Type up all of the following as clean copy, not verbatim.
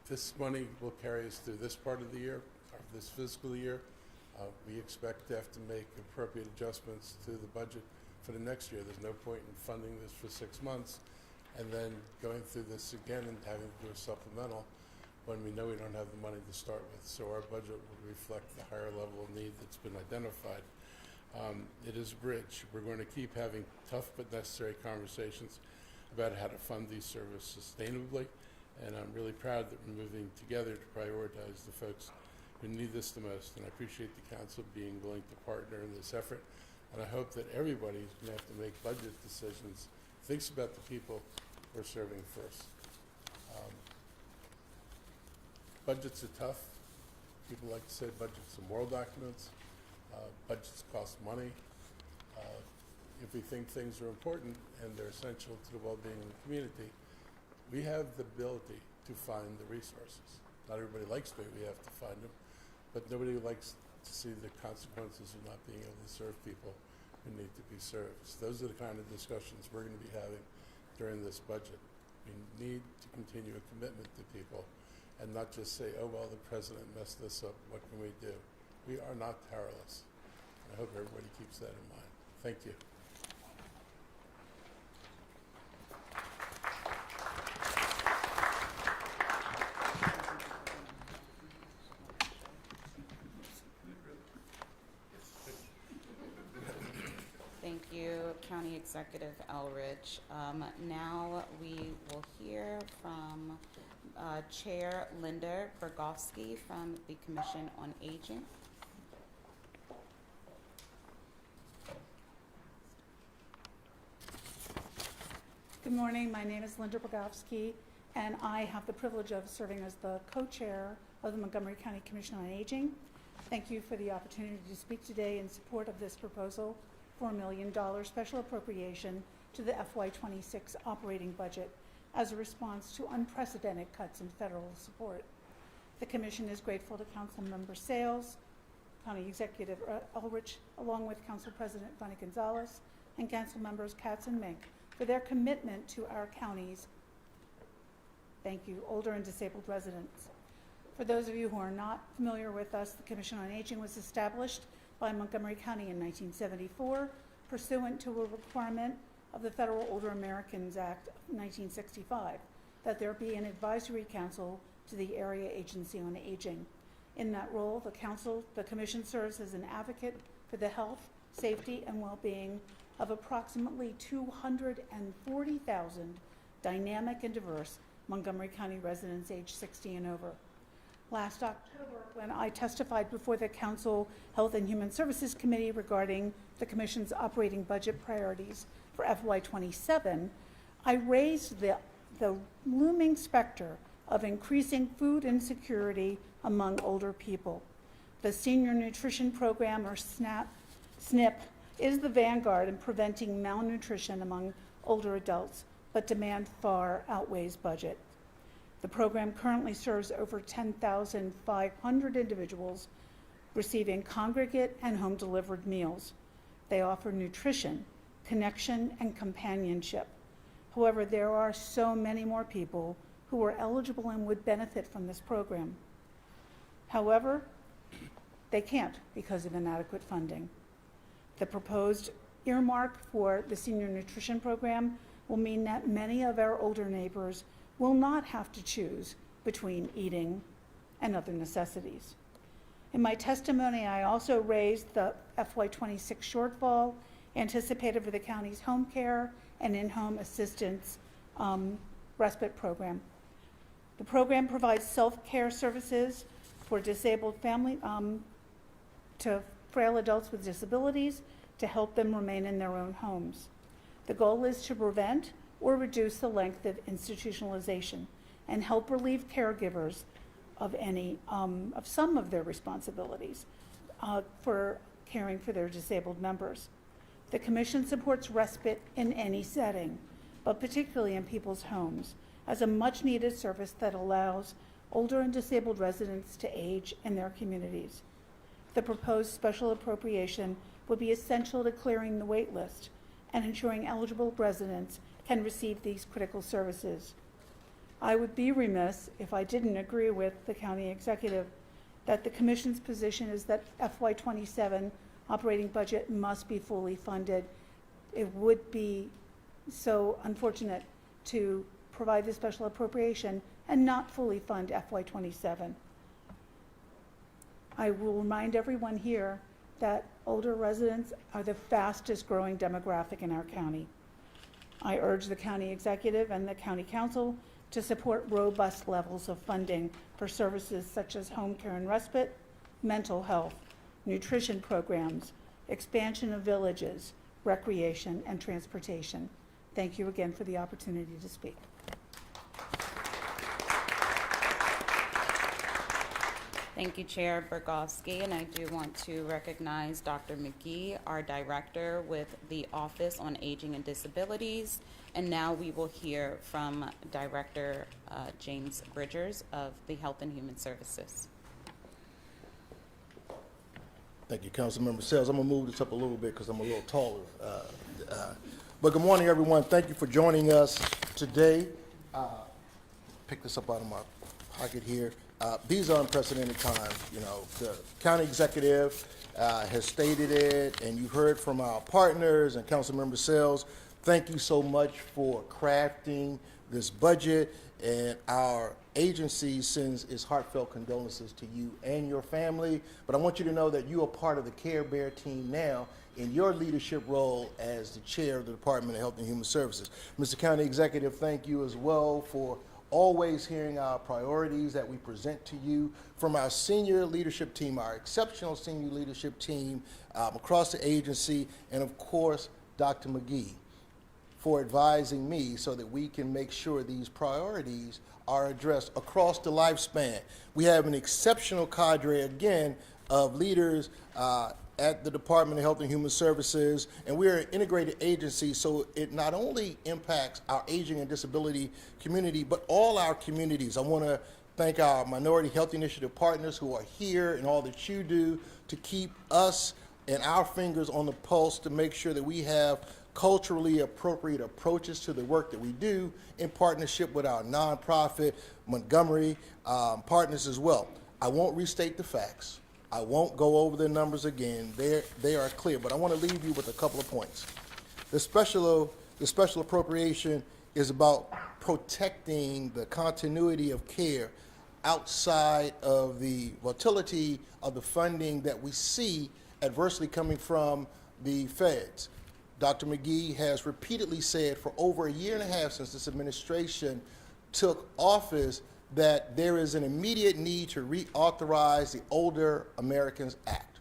This money will carry us through this part of the year, or this fiscal year. We expect to have to make appropriate adjustments to the budget for the next year. There's no point in funding this for 6 months and then going through this again and having to do a supplemental when we know we don't have the money to start with. So our budget will reflect the higher level of need that's been identified. It is a bridge. We're going to keep having tough but necessary conversations about how to fund these services sustainably, and I'm really proud that we're moving together to prioritize the folks who need this the most, and I appreciate the council being willing to partner in this effort, and I hope that everybody who's going to have to make budget decisions thinks about the people we're serving first. Budgets are tough. People like to say budgets are moral documents. Budgets cost money. If we think things are important and they're essential to the well-being of the community, we have the ability to find the resources. Not everybody likes to, we have to find them, but nobody likes to see the consequences of not being able to serve people who need to be served. So those are the kind of discussions we're going to be having during this budget. We need to continue a commitment to people and not just say, oh, well, the president messed this up, what can we do? We are not powerless. I hope everybody keeps that in mind. Thank you. Thank you, County Executive Elrich. Now we will hear from Chair Linda Bergovsky from the Commission on Aging. Good morning, my name is Linda Bergovsky, and I have the privilege of serving as the co-chair of the Montgomery County Commission on Aging. Thank you for the opportunity to speak today in support of this proposal for $1 million special appropriation to the FY26 operating budget as a response to unprecedented cuts in federal support. The Commission is grateful to Councilmember Sales, County Executive Elrich, along with Council President Vani Gonzalez, and Council Members Katz and Mink for their commitment to our county's, thank you, older and disabled residents. For those of you who are not familiar with us, the Commission on Aging was established by Montgomery County in 1974, pursuant to a requirement of the Federal Older Americans Act of 1965, that there be an advisory council to the Area Agency on Aging. In that role, the Commission serves as an advocate for the health, safety, and well-being of approximately 240,000 dynamic and diverse Montgomery County residents age 60 and over. Last October, when I testified before the Council Health and Human Services Committee regarding the Commission's operating budget priorities for FY27, I raised the looming specter of increasing food insecurity among older people. The Senior Nutrition Program, or SNP, is the vanguard in preventing malnutrition among older adults, but demand far outweighs budget. The program currently serves over 10,500 individuals receiving congregate and home-delivered meals. They offer nutrition, connection, and companionship. However, there are so many more people who are eligible and would benefit from this program. However, they can't because of inadequate funding. The proposed earmark for the Senior Nutrition Program will mean that many of our older neighbors will not have to choose between eating and other necessities. In my testimony, I also raised the FY26 shortfall anticipated for the county's home care and in-home assistance respite program. The program provides self-care services for disabled family, to frail adults with disabilities to help them remain in their own homes. The goal is to prevent or reduce the length of institutionalization and help relieve caregivers of some of their responsibilities for caring for their disabled members. The Commission supports respite in any setting, but particularly in people's homes, as a much-needed service that allows older and disabled residents to age in their communities. The proposed special appropriation would be essential to clearing the wait list and ensuring eligible residents can receive these critical services. I would be remiss if I didn't agree with the county executive that the commission's position is that FY27 operating budget must be fully funded. It would be so unfortunate to provide the special appropriation and not fully fund FY27. I will remind everyone here that older residents are the fastest growing demographic in our county. I urge the county executive and the county council to support robust levels of funding for services such as home care and respite, mental health, nutrition programs, expansion of villages, recreation, and transportation. Thank you again for the opportunity to speak. Thank you, Chair Burgosky, and I do want to recognize Dr. McGee, our Director with the Office on Aging and Disabilities. And now we will hear from Director James Bridgers of the Health and Human Services. Thank you, Councilmember Sells. I'm gonna move this up a little bit because I'm a little taller. But good morning, everyone. Thank you for joining us today. Pick this up out of my pocket here. These are unprecedented times. You know, the county executive has stated it, and you heard from our partners and Councilmember Sells. Thank you so much for crafting this budget, and our agency sends its heartfelt condolences to you and your family. But I want you to know that you are part of the Care Bear team now in your leadership role as the chair of the Department of Health and Human Services. Mr. County Executive, thank you as well for always hearing our priorities that we present to you from our senior leadership team, our exceptional senior leadership team across the agency, and of course, Dr. McGee for advising me so that we can make sure these priorities are addressed across the lifespan. We have an exceptional cadre, again, of leaders at the Department of Health and Human Services, and we're an integrated agency, so it not only impacts our aging and disability community, but all our communities. I want to thank our Minority Health Initiative partners who are here and all that you do to keep us and our fingers on the pulse to make sure that we have culturally appropriate approaches to the work that we do in partnership with our nonprofit, Montgomery partners as well. I won't restate the facts. I won't go over the numbers again. They are clear, but I want to leave you with a couple of points. The special appropriation is about protecting the continuity of care outside of the volatility of the funding that we see adversely coming from the feds. Dr. McGee has repeatedly said for over a year and a half since this administration took office that there is an immediate need to reauthorize the Older Americans Act.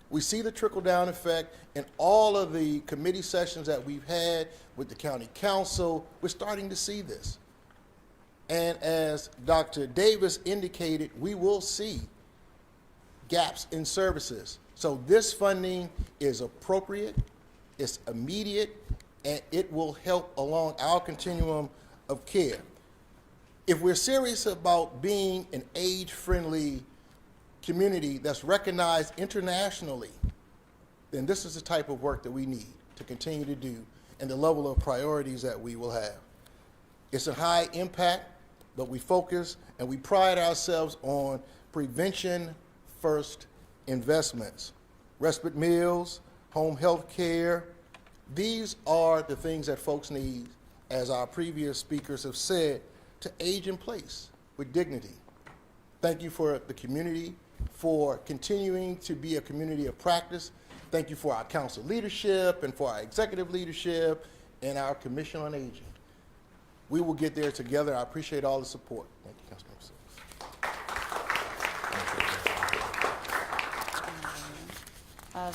We see the trickle-down effect in all of the committee sessions that we've had with the county council. We're starting to see this. And as Dr. Davis indicated, we will see gaps in services. So this funding is appropriate, it's immediate, and it will help along our continuum of care. If we're serious about being an age-friendly community that's recognized internationally, then this is the type of work that we need to continue to do and the level of priorities that we will have. It's a high impact, but we focus and we pride ourselves on prevention-first investments. Respite meals, home health care, these are the things that folks need, as our previous speakers have said, to age in place with dignity. Thank you for the community for continuing to be a community of practice. Thank you for our council leadership and for our executive leadership and our Commission on Aging. We will get there together. I appreciate all the support. Thank you, Councilmember Sills.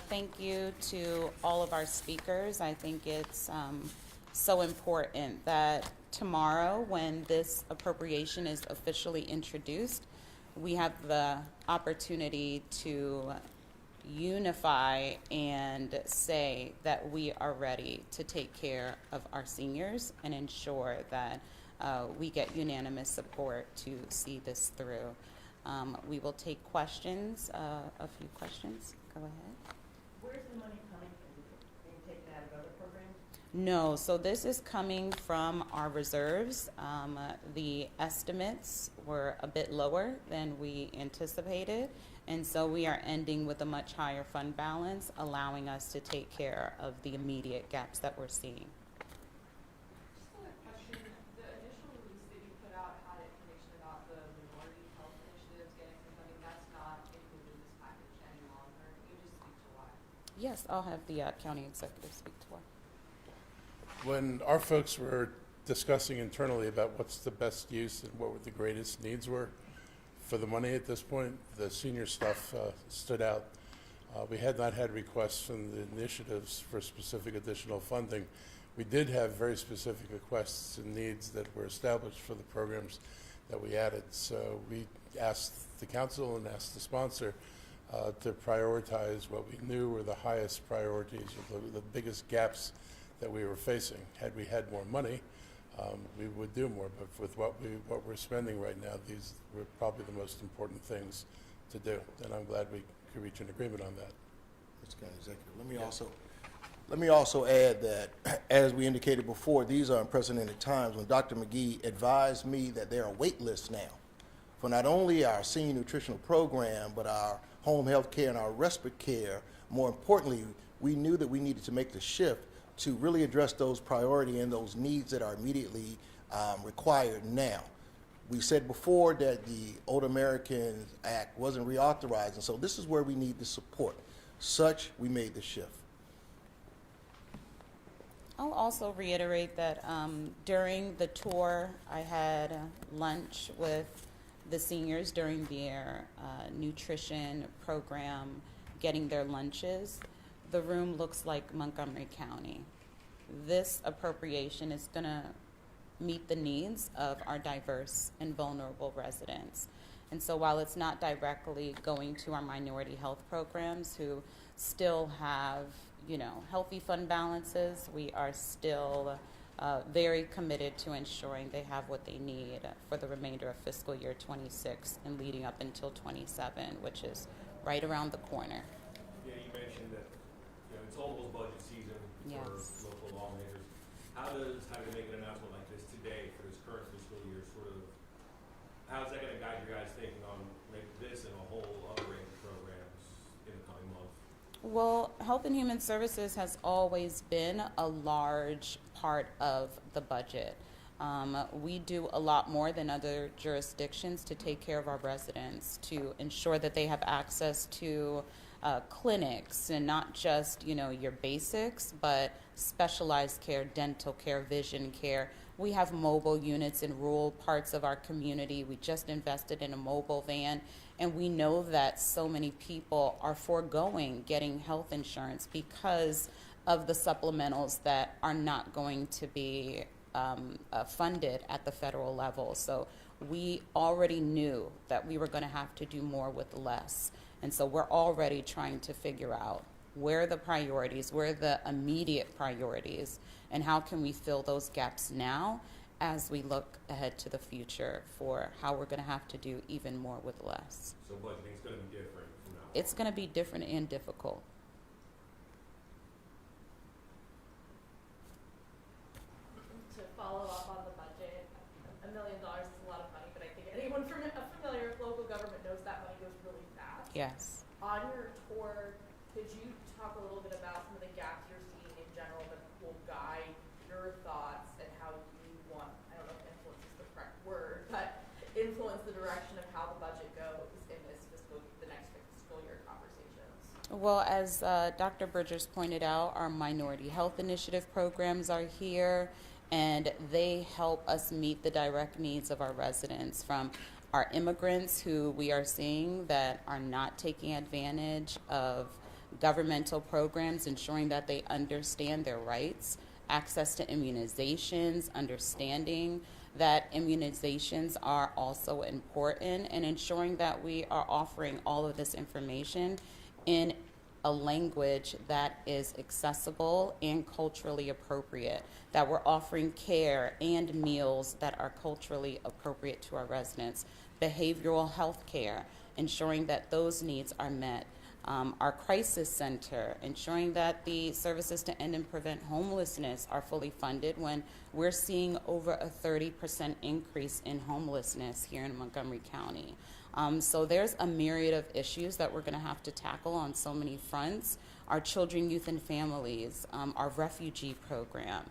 Thank you to all of our speakers. I think it's so important that tomorrow, when this appropriation is officially introduced, we have the opportunity to unify and say that we are ready to take care of our seniors and ensure that we get unanimous support to see this through. We will take questions, a few questions. Go ahead. Where's the money coming from? Can you take that out of other programs? No, so this is coming from our reserves. The estimates were a bit lower than we anticipated, and so we are ending with a much higher fund balance, allowing us to take care of the immediate gaps that we're seeing. Just a question, the initial release that you put out had information about the minority health initiatives getting some funding. That's not included in this package any longer. Can you just speak to why? Yes, I'll have the county executive speak to her. When our folks were discussing internally about what's the best use and what the greatest needs were for the money at this point, the senior stuff stood out. We had not had requests from the initiatives for specific additional funding. We did have very specific requests and needs that were established for the programs that we added. So we asked the council and asked the sponsor to prioritize what we knew were the highest priorities, or the biggest gaps that we were facing. Had we had more money, we would do more. But with what we're spending right now, these were probably the most important things to do. And I'm glad we could reach an agreement on that. Mr. County Executive, let me also add that, as we indicated before, these are unprecedented times. When Dr. McGee advised me that there are wait lists now for not only our senior nutritional program, but our home health care and our respite care. More importantly, we knew that we needed to make the shift to really address those priority and those needs that are immediately required now. We said before that the Older Americans Act wasn't reauthorized, and so this is where we need the support. Such, we made the shift. I'll also reiterate that during the tour, I had lunch with the seniors during their nutrition program, getting their lunches. The room looks like Montgomery County. This appropriation is going to meet the needs of our diverse and vulnerable residents. And so while it's not directly going to our minority health programs who still have, healthy fund balances, we are still very committed to ensuring they have what they need for the remainder of fiscal year 26 and leading up until 27, which is right around the corner. Yeah, you mentioned that, it's almost budget season Yes. for local lawmakers. How do they make an announcement like this today for this current fiscal year, how's that gonna guide your guys' thinking on maybe this and a whole other range of programs in the coming months? Well, Health and Human Services has always been a large part of the budget. We do a lot more than other jurisdictions to take care of our residents, to ensure that they have access to clinics and not just, your basics, but specialized care, dental care, vision care. We have mobile units in rural parts of our community. We just invested in a mobile van, and we know that so many people are foregoing getting health insurance because of the supplementals that are not going to be funded at the federal level. So we already knew that we were going to have to do more with less. And so we're already trying to figure out where are the priorities, where are the immediate priorities, and how can we fill those gaps now as we look ahead to the future for how we're going to have to do even more with less. So budgeting's gonna be different from now on. It's going to be different and difficult. To follow up on the budget, $1 million is a lot of money, but I think anyone familiar with local government knows that money goes really fast. Yes. On your tour, could you talk a little bit about some of the gaps you're seeing in general that will guide your thoughts and how you want, I don't know if influence is the correct word, but influence the direction of how the budget goes in the next fiscal year conversations? Well, as Dr. Bridgers pointed out, our minority health initiative programs are here, and they help us meet the direct needs of our residents, from our immigrants who we are seeing that are not taking advantage of governmental programs, ensuring that they understand their rights, access to immunizations, understanding that immunizations are also important, and ensuring that we are offering all of this information in a language that is accessible and culturally appropriate, that we're offering care and meals that are culturally appropriate to our residents, behavioral health care, ensuring that those needs are met, our crisis center, ensuring that the services to end and prevent homelessness are fully funded when we're seeing over a 30% increase in homelessness here in Montgomery County. So there's a myriad of issues that we're going to have to tackle on so many fronts. Our children, youth, and families, our refugee program.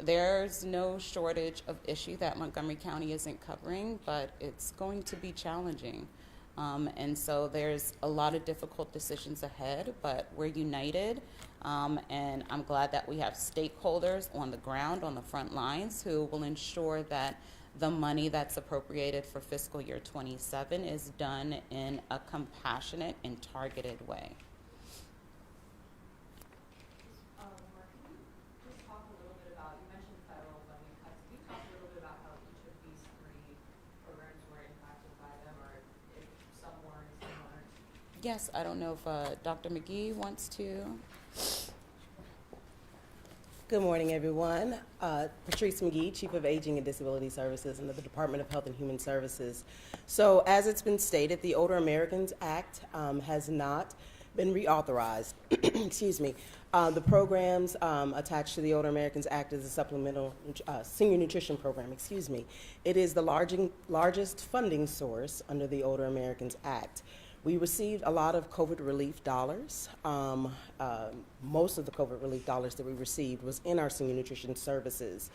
There's no shortage of issue that Montgomery County isn't covering, but it's going to be challenging. And so there's a lot of difficult decisions ahead, but we're united. And I'm glad that we have stakeholders on the ground, on the front lines, who will ensure that the money that's appropriated for fiscal year 27 is done in a compassionate and targeted way. Mark, can you just talk a little bit about, you mentioned federal funding cuts, can you talk a little bit about how each of these three programs were impacted by them, or if some were and some weren't? Yes, I don't know if Dr. McGee wants to. Good morning, everyone. Patrice McGee, Chief of Aging and Disability Services in the Department of Health and Human Services. So, as it's been stated, the Older Americans Act has not been reauthorized. Excuse me. The programs attached to the Older Americans Act is a supplemental senior nutrition program. Excuse me. It is the largest funding source under the Older Americans Act. We received a lot of COVID relief dollars. Most of the COVID relief dollars that we received was in our senior nutrition services.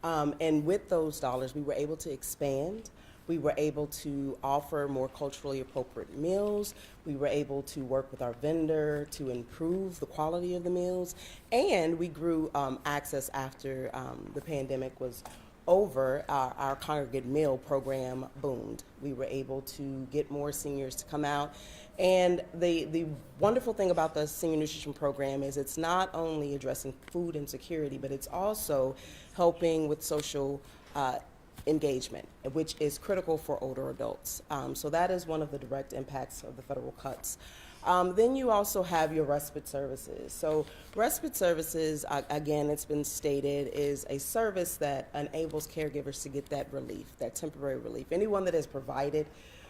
And with those dollars, we were able to expand. We were able to offer more culturally appropriate meals. We were able to work with our vendor to improve the quality of the meals. And we grew access after the pandemic was over. Our congregate meal program boomed. We were able to get more seniors to come out. And the wonderful thing about the senior nutrition program is it's not only addressing food insecurity, but it's also helping with social engagement, which is critical for older adults. So that is one of the direct impacts of the federal cuts. Then you also have your respite services. So respite services, again, it's been stated, is a service that enables caregivers to get that relief, that temporary relief. Anyone that has provided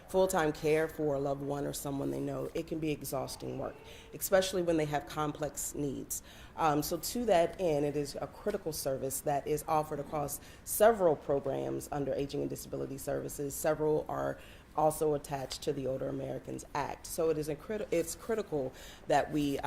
full-time care for a loved one or someone they know, it can be exhausting work, especially when they have complex needs. So to that end, it is a critical service that is offered across several programs under Aging and Disability Services. Several are also attached to the Older Americans Act. So it is it's critical that we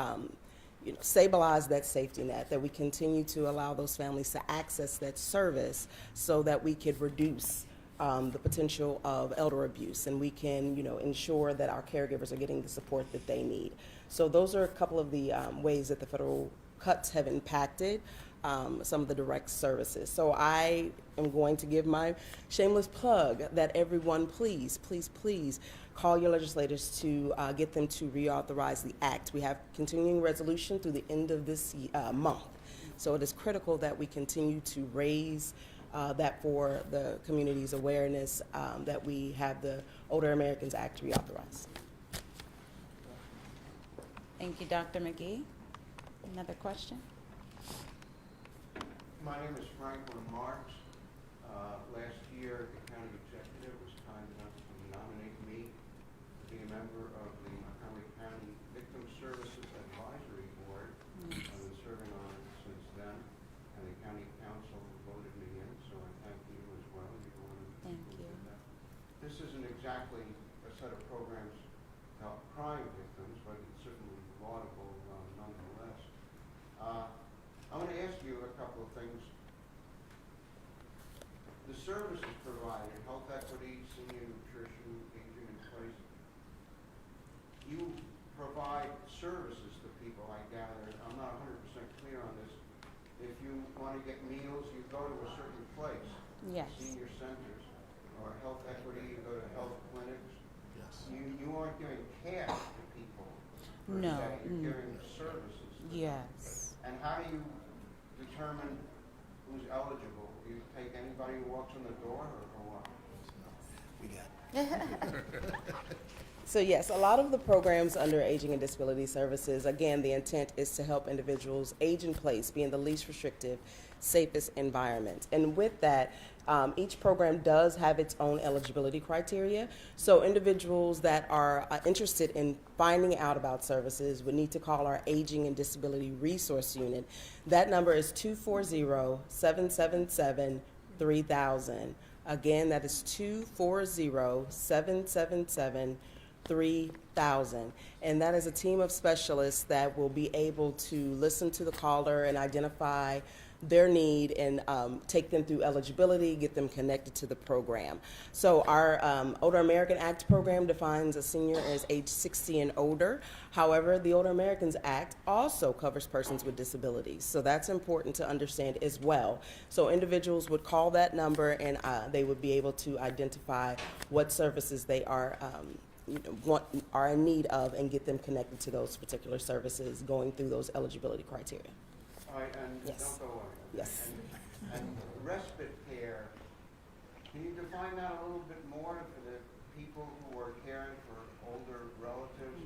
stabilize that safety net, that we continue to allow those families to access that service so that we could reduce the potential of elder abuse, and we can ensure that our caregivers are getting the support that they need. So those are a couple of the ways that the federal cuts have impacted some of the direct services. So I am going to give my shameless plug that everyone please call your legislators to get them to reauthorize the act. We have continuing resolution through the end of this month. So it is critical that we continue to raise that for the community's awareness that we have the Older Americans Act reauthorized. Thank you, Dr. McGee. Another question? My name is Franklin Marks. Last year, the county executive was kind enough to nominate me to be a member of the Montgomery County Victim Services Advisory Board. I've been serving on it since then, and the county council voted me in, so I thank you as well. You're one of the Thank people you. who did that. This isn't exactly a set of programs to help crime victims, but it's certainly laudable nonetheless. I'm going to ask you a couple of things. The services provided, health equity, senior nutrition, aging in place, you provide services to people, I gather. I'm not 100% clear on this. If you want to get meals, you go to a certain place. Yes. Senior centers, or health equity, you go to health clinics. Yes. You aren't giving cash to people. per No. se. You're giving services. to them. Yes. And how do you determine who's eligible? Do you take anybody who walks in the door, or what? We got it. So yes, a lot of the programs under Aging and Disability Services, again, the intent is to help individuals age in place, be in the least restrictive, safest environment. And with that, Each program does have its own eligibility criteria, so individuals that are interested in finding out about services would need to call our Aging and Disability Resource Unit. That number is 240-777-3000. Again, that is 240-777-3000. And that is a team of specialists that will be able to listen to the caller and identify their need and take them through eligibility, get them connected to the program. So our Older American Act program defines a senior as age 60 and older. However, the Older Americans Act also covers persons with disabilities. So that's important to understand as well. So individuals would call that number and they would be able to identify what services they are are in need of and get them connected to those particular services going through those eligibility criteria. All right, and Yes. don't go away. okay? Yes. And respite care, can you define that a little bit more for the people who are caring for older relatives?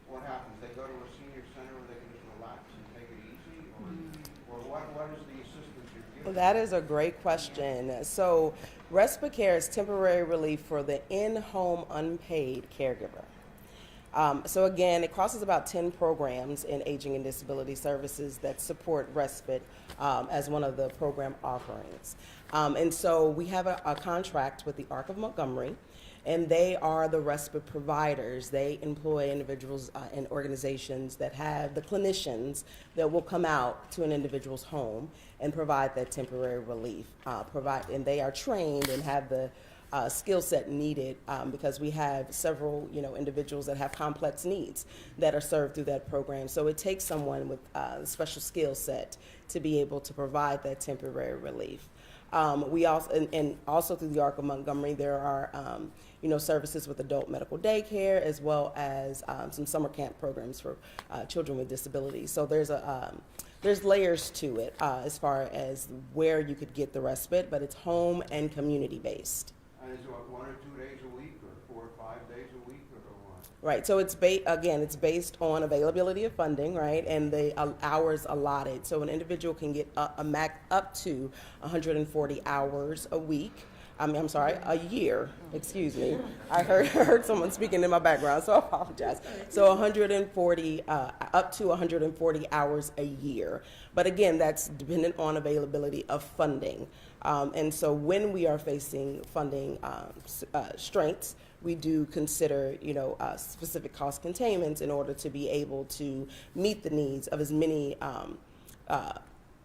What happens? They go to a senior center where they can just relax and take it easy? Or what is the assistance you're giving? Well, that is a great question. So respite care is temporary relief for the in-home unpaid caregiver. So again, it crosses about 10 programs in aging and disability services that support respite as one of the program offerings. And so we have a contract with the Arc of Montgomery, and they are the respite providers. They employ individuals and organizations that have the clinicians that will come out to an individual's home and provide that temporary relief. And they are trained and have the skill set needed because we have several, individuals that have complex needs that are served through that program. So it takes someone with a special skill set to be able to provide that temporary relief. We also, and also through the Arc of Montgomery, there are, services with adult medical daycare as well as some summer camp programs for children with disabilities. So there's layers to it as far as where you could get the respite, but it's home and community based. And is it 1 or 2 days a week or 4 or 5 days a week or what? Right, so it's it's based on availability of funding, right, and the hours allotted. So an individual can get up to 140 hours a week. A year, excuse me. I heard someone speaking in my background, so I apologize. So 140, up to 140 hours a year. But again, that's dependent on availability of funding. And so when we are facing funding strengths, we do consider, specific cost containments in order to be able to meet the needs of as many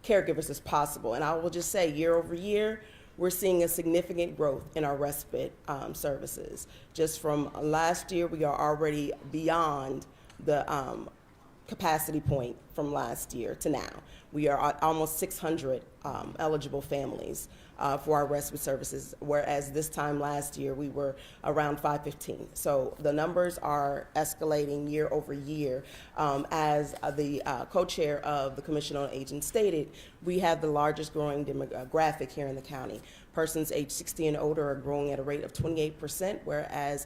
caregivers as possible. And I will just say, year over year, we're seeing a significant growth in our respite services. Just from last year, we are already beyond the capacity point from last year to now. We are at almost 600 eligible families for our respite services, whereas this time last year we were around 515. So the numbers are escalating year over year. As the co-chair of the Commission on Aging stated, we have the largest growing demographic here in the county. Persons age 60 and older are growing at a rate of 28%, whereas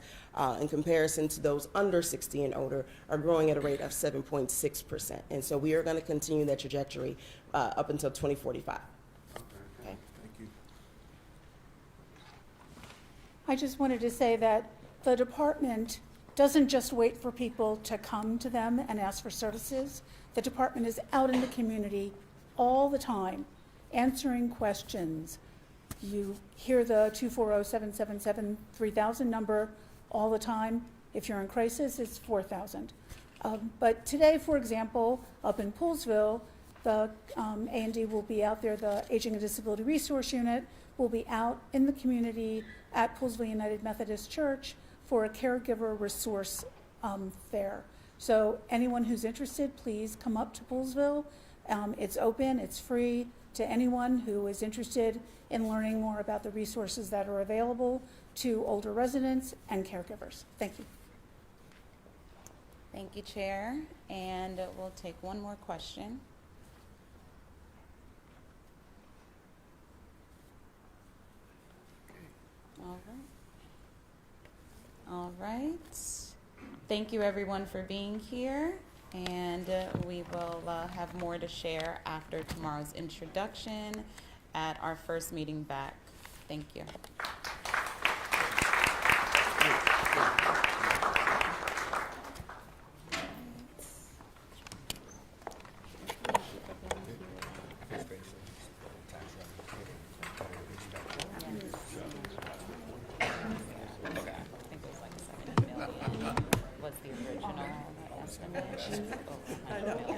in comparison to those under 60 and older are growing at a rate of 7.6%. And so we are going to continue that trajectory up until 2045. Okay, thank you. I just wanted to say that the department doesn't just wait for people to come to them and ask for services. The department is out in the community all the time, answering questions. You hear the 240-777-3000 number all the time. If you're in crisis, it's 4,000. But today, for example, up in Poolesville, the A&D will be out there, the Aging and Disability Resource Unit will be out in the community at Poolesville United Methodist Church for a caregiver resource fair. So anyone who's interested, please come up to Poolesville. It's open, it's free to anyone who is interested in learning more about the resources that are available to older residents and caregivers. Thank you. Thank you, Chair. And we'll take one more question. All right. Thank you, everyone, for being here. And we will have more to share after tomorrow's introduction at our first meeting back. Thank you. I think it was like 70 million was the original estimate. Over 100 million.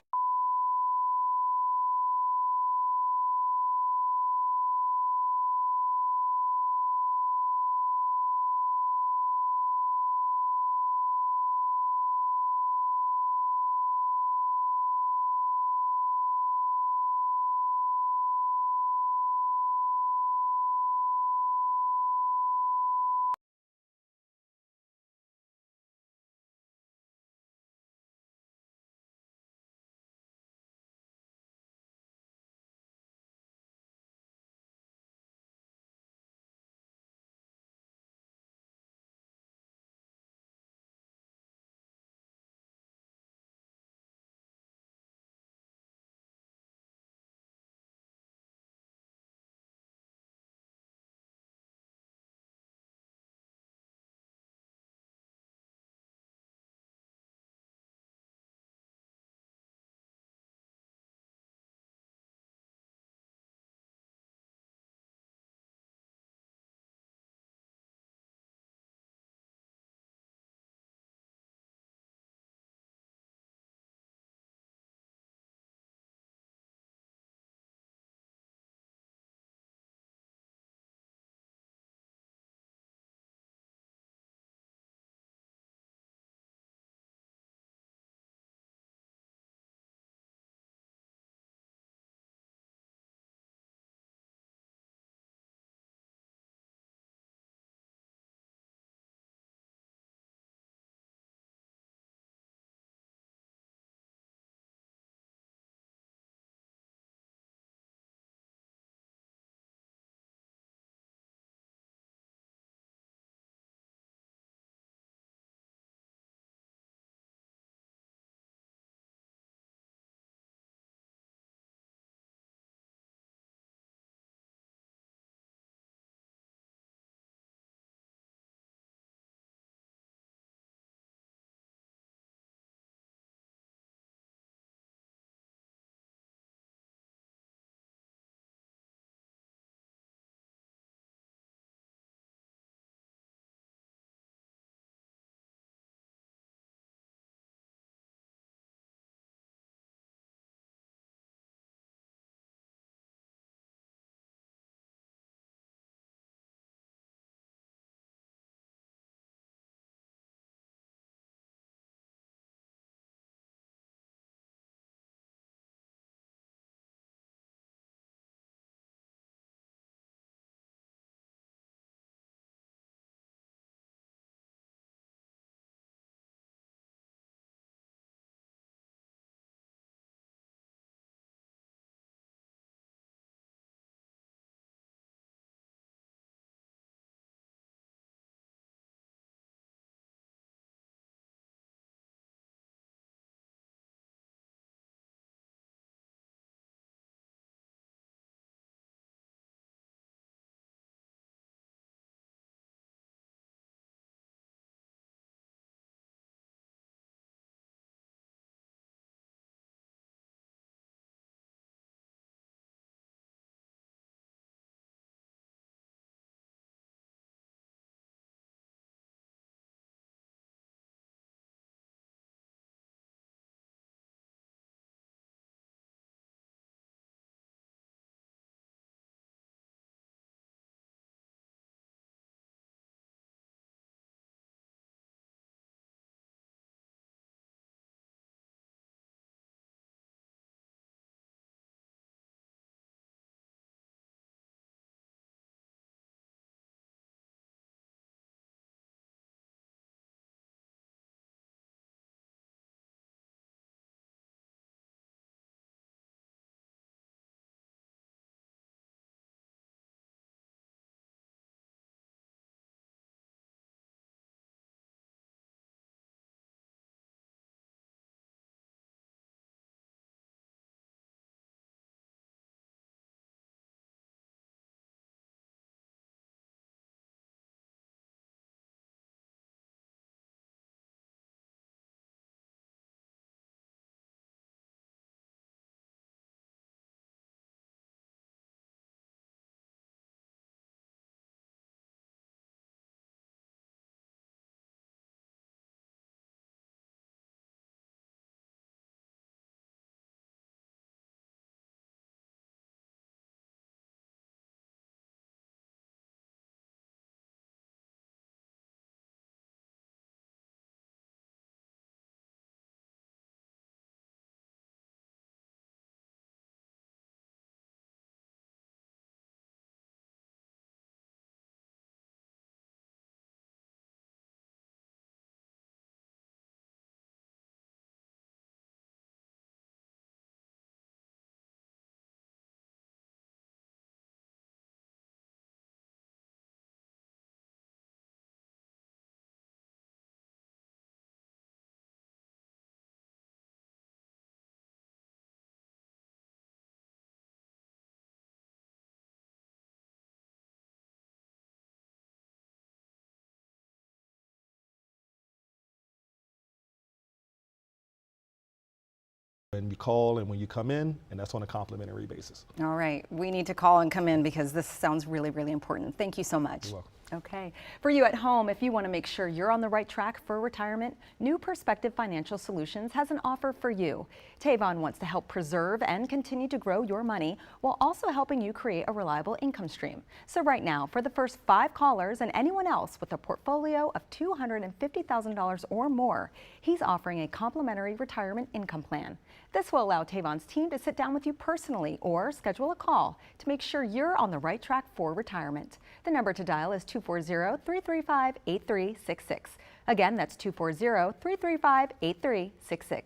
And you call and when you come in, and that's on a complimentary basis. All right, we need to call and come in because this sounds really, really important. Thank you so much. You're welcome. Okay. For you at home, if you want to make sure you're on the right track for retirement, New Perspective Financial Solutions has an offer for you. Tavon wants to help preserve and continue to grow your money while also helping you create a reliable income stream. So right now, for the first 5 callers and anyone else with a portfolio of $250,000 or more, he's offering a complimentary retirement income plan. This will allow Tavon's team to sit down with you personally or schedule a call to make sure you're on the right track for retirement. The number to dial is 240-335-8366. Again, that's 240-335-8366.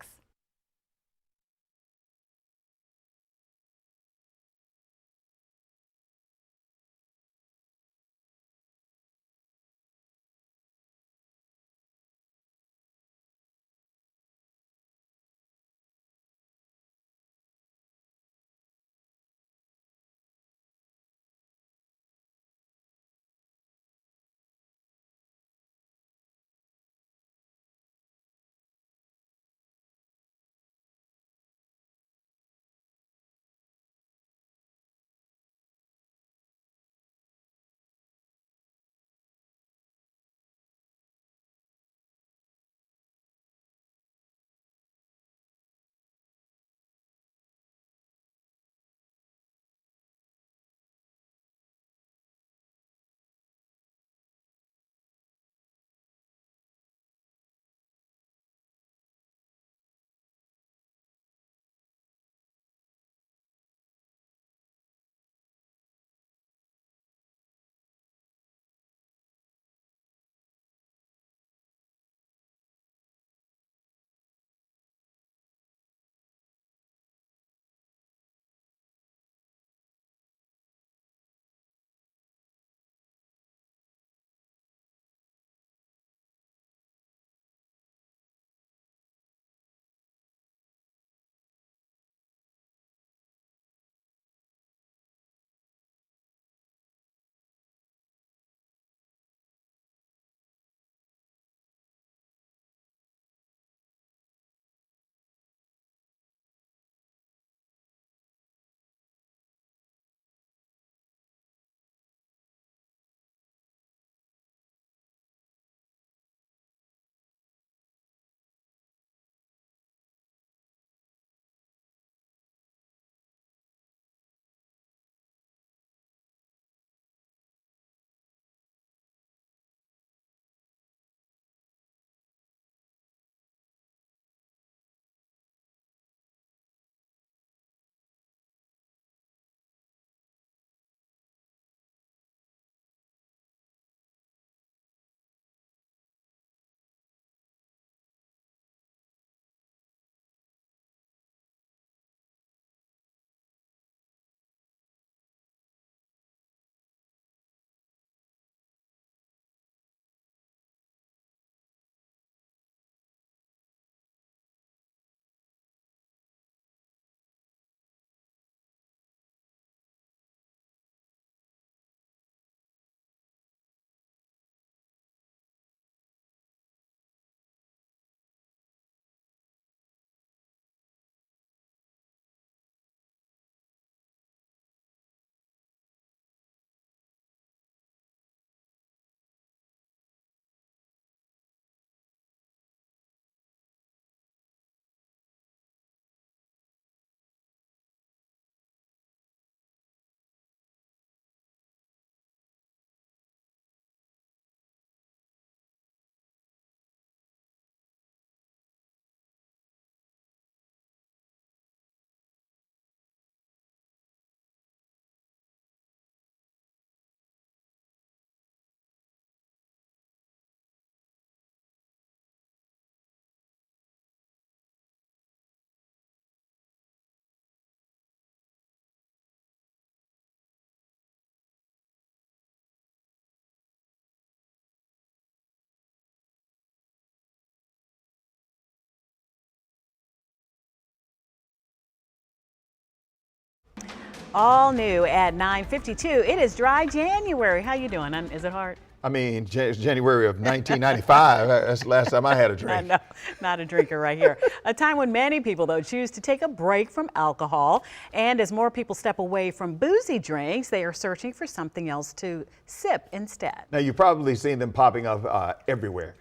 All new at 9:52. It is dry January. How you doing? Is it hard? I mean, January of 1995, that's the last time I had a drink. No, not a drinker right here. A time when many people, though, choose to take a break from alcohol. And as more people step away from boozy drinks, they are searching for something else to sip instead. Now, you've probably seen them popping up everywhere.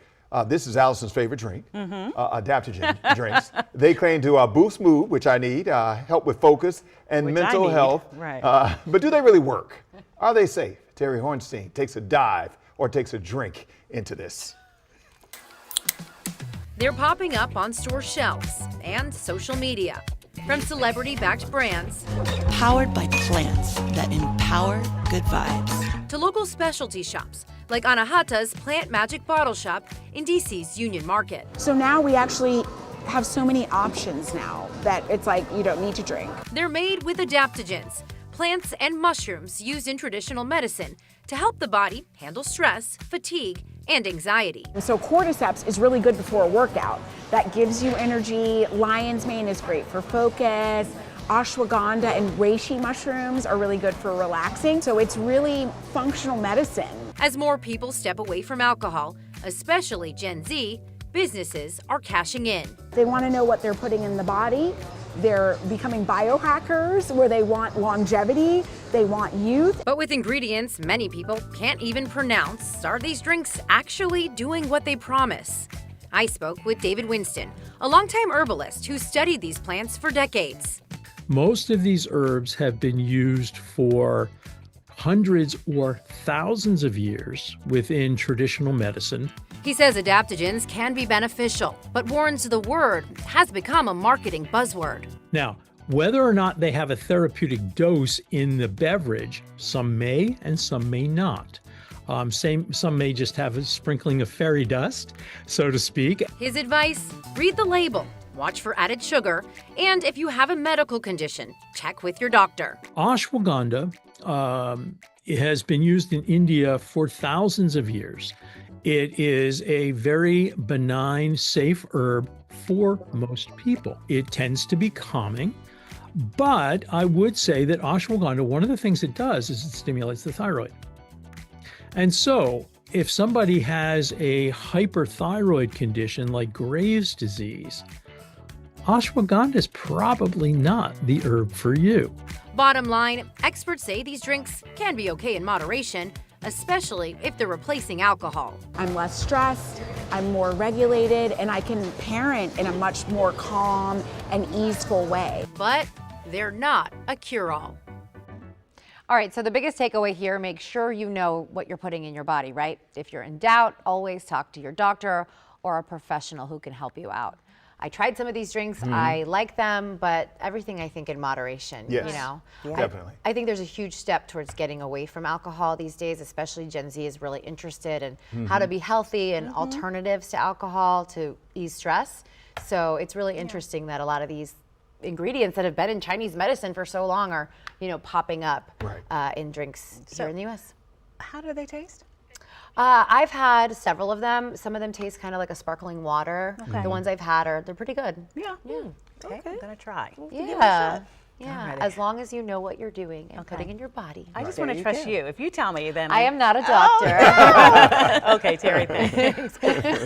This is Allison's favorite drink, adaptogen drinks. They claim to boost mood, which I need, help with focus and Which mental I need, health. right. But do they really work? Are they safe? Terry Hornstein takes a dive or takes a drink into this. They're popping up on store shelves and social media. From celebrity-backed brands Powered by plants that empower good vibes. to local specialty shops like Anahata's Plant Magic Bottle Shop in DC's Union Market. So now we actually have so many options now that it's like you don't need to drink. They're made with adaptogens, plants and mushrooms used in traditional medicine to help the body handle stress, fatigue, and anxiety. And so cordyceps is really good before a workout. That gives you energy. Lion's mane is great for focus. Ashwagandha and reishi mushrooms are really good for relaxing. So it's really functional medicine. As more people step away from alcohol, especially Gen Z, businesses are cashing in. They want to know what they're putting in the body. They're becoming biohackers where they want longevity, they want youth. But with ingredients many people can't even pronounce, are these drinks actually doing what they promise? I spoke with David Winston, a longtime herbalist who studied these plants for decades. Most of these herbs have been used for hundreds or thousands of years within traditional medicine. He says adaptogens can be beneficial, but warns the word has become a marketing buzzword. Now, whether or not they have a therapeutic dose in the beverage, some may and some may not. Some may just have a sprinkling of fairy dust, so to speak. His advice, read the label, watch for added sugar, and if you have a medical condition, check with your doctor. Ashwagandha has been used in India for thousands of years. It is a very benign, safe herb for most people. It tends to be calming, but I would say that ashwagandha, one of the things it does is it stimulates the thyroid. And so if somebody has a hyperthyroid condition like Graves' disease, ashwagandha is probably not the herb for you. Bottom line, experts say these drinks can be okay in moderation, especially if they're replacing alcohol. I'm less stressed, I'm more regulated, and I can parent in a much more calm and easeful way. But they're not a cure-all. All right, so the biggest takeaway here, make sure you know what you're putting in your body, right? If you're in doubt, always talk to your doctor or a professional who can help you out. I tried some of these drinks, I like them, but everything I think in moderation, Yes. you know? Definitely. I think there's a huge step towards getting away from alcohol these days, especially Gen Z is really interested in how to be healthy and alternatives to alcohol to ease stress. So it's really interesting that a lot of these ingredients that have been in Chinese medicine for so long are, you know, popping up in drinks here in the U.S. How do they taste? I've had several of them. Some of them taste kind of like a sparkling water. Okay. The ones I've had they're pretty good. Yeah. Okay, I'm gonna try. Yeah. Yeah, Alrighty. as long as you know what you're doing and putting in your body. I just want to trust you. If you tell me, then I am not a doctor. Okay, Terry, thanks.